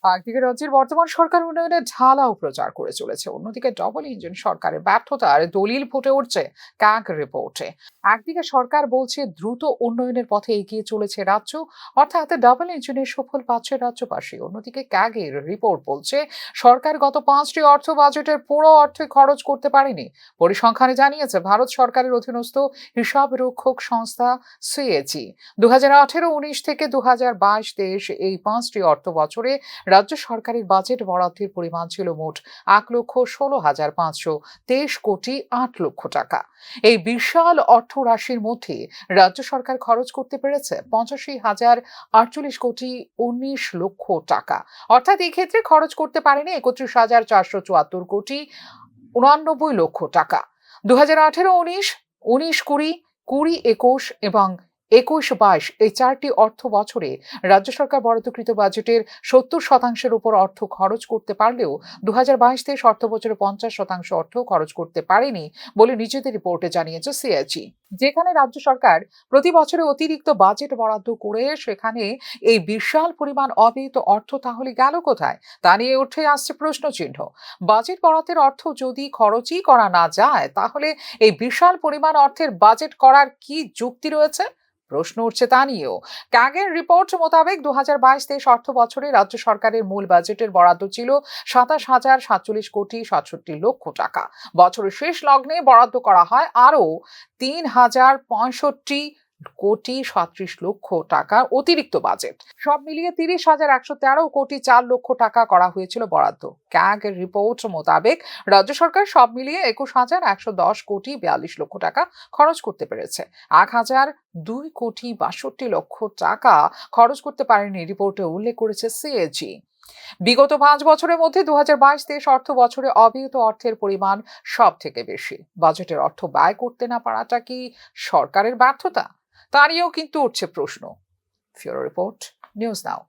একদিকে রাজ্যের বর্তমান সরকার উন্নয়নের ঢালাও প্রচার করে চলেছে, অন্যদিকে ডবল ইঞ্জিন সরকারের ব্যর্থতার দলিল ফুটে উঠছে ক্যাগ রিপোর্টে। একদিকে সরকার বলছে দ্রুত উন্নয়নের পথে এগিয়ে চলেছে রাজ্য, অর্থাৎ ডাবল ইঞ্জিনের সুফল পাচ্ছে রাজ্যবাসী। অন্যদিকে ক্যাগের রিপোর্ট বলছে সরকার গত 5টি অর্থ বাজেটের পুরো অর্থ খরচ করতে পারেনি। পরিসংখ্যানে জানিয়েছে ভারত সরকারের অধীনস্থ হিসাব রক্ষক সংস্থা সিএজি। 2018-19 থেকে 2022-23 এই 5টি অর্থ বছরে রাজ্য সরকারের বাজেট বরাদ্দের পরিমাণ ছিল মোট 1,16,523 কোটি 8 লক্ষ টাকা। এই বিশাল অর্থ রাশির মধ্যে রাজ্য সরকার খরচ করতে পেরেছে 85,048 কোটি 19 লক্ষ টাকা। অর্থাৎ এই ক্ষেত্রে খরচ করতে পারেনি 31,474 কোটি 99 লক্ষ টাকা। 2018-19, 19-20, 20-21 এবং 21-22 এই 4টি অর্থ বছরে রাজ্য সরকার বরাদ্দকৃত বাজেটের 70% উপর অর্থ খরচ করতে পারলেও 2022-23 অর্থ বছরে 50% অর্থ খরচ করতে পারেনি বলে নিজেদের রিপোর্টে জানিয়েছে সিএজি। যেখানে রাজ্য সরকার প্রতি বছরে অতিরিক্ত বাজেট বরাদ্দ করে সেখানে এই বিশাল পরিমাণ অব্যয়িত অর্থ তাহলে গেল কোথায়, তা নিয়ে উঠে আসছে প্রশ্নচিহ্ন। বাজেট বরাদ্দের অর্থ যদি খরচই করা না যায়, তাহলে এই বিশাল পরিমাণ অর্থের বাজেট করার কি যুক্তি রয়েছে? প্রশ্ন উঠছে তা নিয়েও। ক্যাগের রিপোর্ট মোতাবেক 2022-23 অর্থ বছরে রাজ্য সরকারের মূল বাজেটের বরাদ্দ ছিল 27,047,67 লক্ষ টাকা। বছরের শেষ লগ্নে বরাদ্দ করা হয় আরও 3,065,37,লক্ষ টাকা অতিরিক্ত বাজেট। সব মিলিয়ে 30,113,4 লক্ষ টাকা করা হয়েছিল বরাদ্দ। ক্যাগ রিপোর্ট মোতাবেক রাজ্য সরকার সব মিলিয়ে 21,110,42 লক্ষ টাকা খরচ করতে পেরেছে। 1,002,62,লক্ষ টাকা খরচ করতে পারেনি রিপোর্টে উল্লেখ করেছে সিএজি। বিগত 5 বছরের মধ্যে 2022-23 অর্থ বছরে অব্যয়িত অর্থের পরিমাণ সব থেকে বেশি। বাজেটের অর্থ ব্যয় করতে না পারাটা কি সরকারের ব্যর্থতা? তা নিয়েও কিন্তু উঠছে প্রশ্ন। ফিউরো রিপোর্ট, নিউজ নাও।